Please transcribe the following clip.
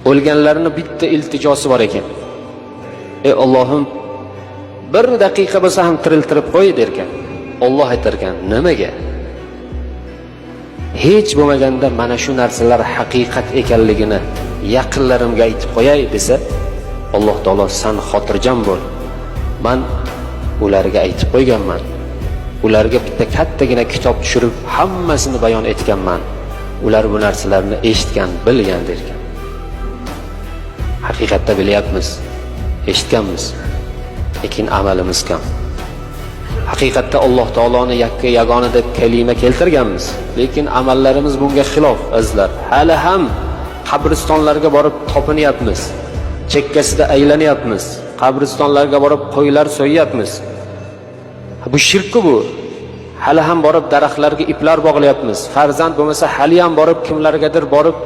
o'lganlarning bitta iltijosi bor ekan. Ey Allohim, bir daqiqa bo'lsa ham tiriltirib qo'y derkan. Alloh aytar ekan, nimaga? Hech bo'lmaganda mana shu narsalar haqiqat ekanligini yaqinlarimga aytib qo'yay desa, Alloh taolo sen xotirjam bo'l. Men ularga aytib qo'yganman. Ularga bitta kattagina kitob tushirib hammasini bayon etganman. Ular bu narsalarni eshitgan, bilgan derkan. Haqiqatda bilyapmiz, eshitganmiz, lekin amalimiz kam. Haqiqatda Alloh taoloni yakka yagona deb kalima keltirganmiz, lekin amallarimiz bunga xilof azizlar. Hali ham qabristonlarga borib topinyapmiz. Chekkasida aylanyapmiz. Qabristonlarga borib qo'ylar so'yyapmiz. Bu shirk-ku bu. Hali ham borib daraxtlarga iplar bog'layapmiz. Farzand bo'lmasa hali ham borib kimlargadir borib